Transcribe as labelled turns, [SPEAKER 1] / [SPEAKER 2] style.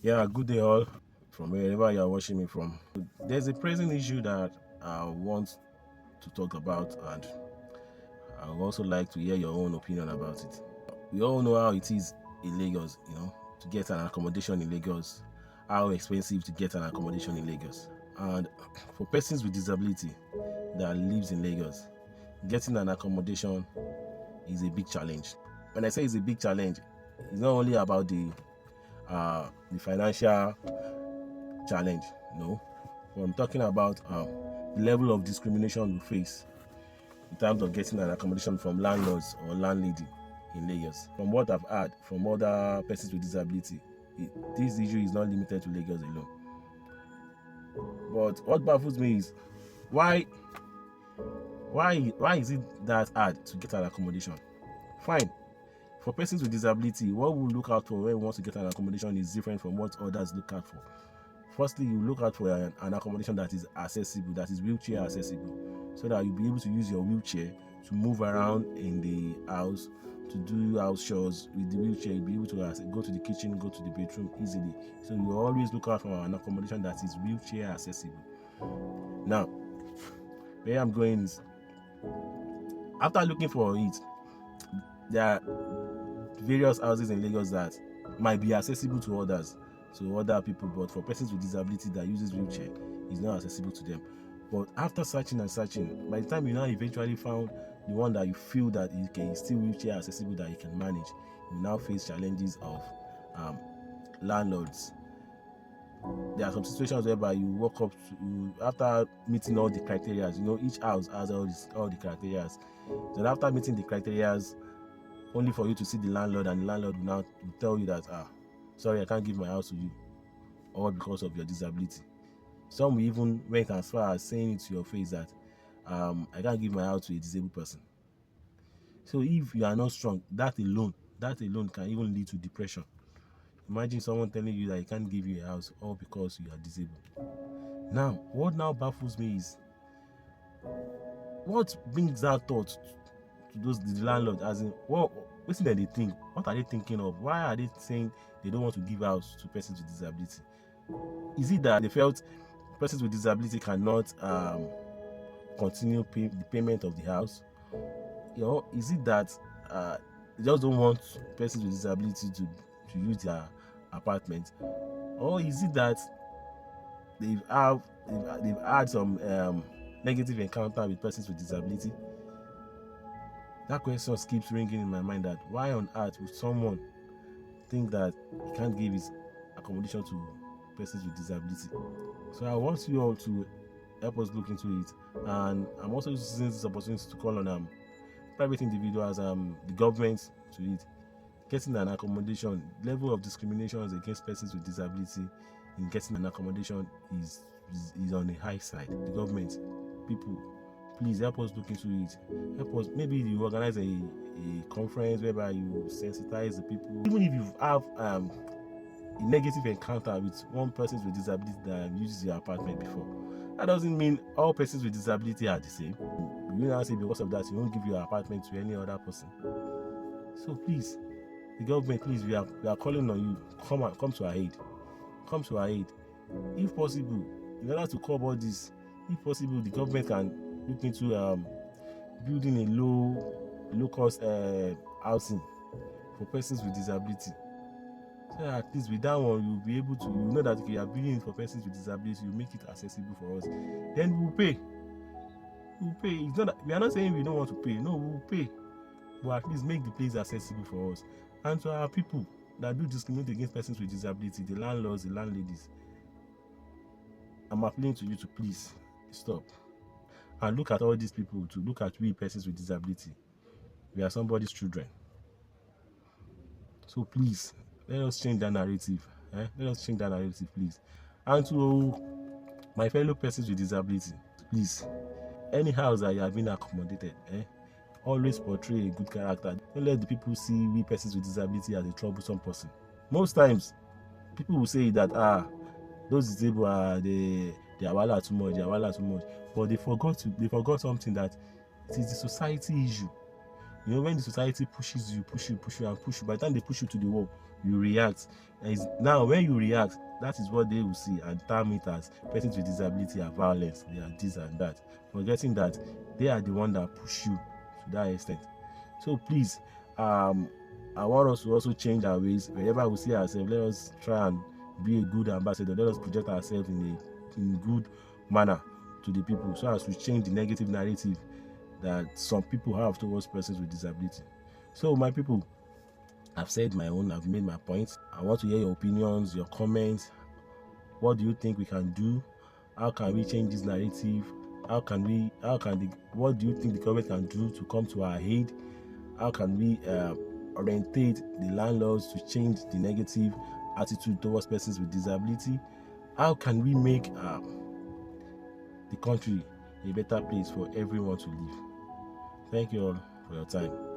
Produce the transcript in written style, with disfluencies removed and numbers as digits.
[SPEAKER 1] Yeah, good day all from wherever you are watching me from. There's a pressing issue that I want to talk about, and I would also like to hear your own opinion about it. We all know how it is in Lagos, to get an accommodation in Lagos, how expensive to get an accommodation in Lagos. And for persons with disability that lives in Lagos, getting an accommodation is a big challenge. When I say it's a big challenge, it's not only about the financial challenge, no. But I'm talking about the level of discrimination we face in terms of getting an accommodation from landlords or landlady in Lagos. From what I've heard from other persons with disability, this issue is not limited to Lagos alone. But what baffles me is why why is it that hard to get an accommodation? Fine. For persons with disability, what we look out for when we want to get an accommodation is different from what others look out for. Firstly, you look out for an accommodation that is accessible, that is wheelchair accessible, so that you'll be able to use your wheelchair to move around in the house, to do house chores with the wheelchair. You'll be able to go to the kitchen, go to the bedroom easily. So you always look out for an accommodation that is wheelchair accessible. Now, where I'm going is, after looking for it, there are various houses in Lagos that might be accessible to others, to other people, but for persons with disability that uses wheelchair, is not accessible to them. But after searching and searching, by the time you now eventually found the one that you feel that it can still wheelchair accessible, that you can manage, you now face challenges of um, landlords. There are some situations whereby you walk up to, after meeting all the criteria. Each house has all the criteria. So after meeting the criteria, only for you to see the landlord, and the landlord will tell you that, sorry, I can't give my house to you, all because of your disability. Some will even went as far as saying it to your face that, I can't give my house to a disabled person. So if you are not strong, that alone can even lead to depression. Imagine someone telling you that he can't give you a house all because you are disabled. Now, what now baffles me is, what brings that thought to the landlord, as in, what do they think? What are they thinking of? Why are they saying they don't want to give house to persons with disability? Is it that they felt persons with disability cannot continue the payment of the house? Is it that they just don't want persons with disability to use their apartment? Or is it that they've had some negative encounter with persons with disability? That question keeps ringing in my mind, that why on earth would someone think that he can't give his accommodation to persons with disability? So I want you all to help us look into it, and I'm also using this opportunity to call on private individuals, the government, to it. Getting an accommodation, level of discriminations against persons with disability in getting an accommodation is on the high side. The government, people, please help us look into it. Help us. Maybe you organize a conference whereby you sensitize the people. Even if you have a negative encounter with one person with disability that uses your apartment before, that doesn't mean all persons with disability are the same. You now say because of that you won't give your apartment to any other person. So please, the government, please, we are calling on you. Come to our aid. Come to our aid. If possible, in order to curb all this, if possible, the government can look into building a low cost housing for persons with disability. So at least with that one, you'll be able to, know that if you are building it for persons with disability, you make it accessible for us. Then we'll pay. We'll pay. It's not that, we are not saying we don't want to pay. No, we'll pay. But at least make the place accessible for us. And to our people that do discriminate against persons with disability, the landlords, the landladies, I'm appealing to you to please stop and look at all these people, to look at we persons with disability. We are somebody's children. So please, let us change that narrative. Let us change that narrative, please. And to my fellow persons with disability, please, any house that you have been accommodated, always portray a good character. Don't let the people see we persons with disability as a troublesome person. Most times, people will say that those disabled are they are wala too much, but they forgot something, that it is the society issue. You know, when the society pushes you, push you, and push you, by the time they push you to the wall, you react. Now, when you react, that is what they will see and term it as persons with disability are violence, they are this and that, forgetting that they are the one that push you to that extent. So please, I want us to also change our ways. Wherever we see ourselves, let us try and be a good ambassador. Let us project ourselves in good manner to the people, so as to change the negative narrative that some people have towards persons with disability. So my people, I've said my own, I've made my point. I want to hear your opinions, your comments. What do you think we can do? How can we change this narrative? What do you think the government can do to come to our aid? How can we orientate the landlords to change the negative attitude towards persons with disability? How can we make the country a better place for everyone to live? Thank you all for your time.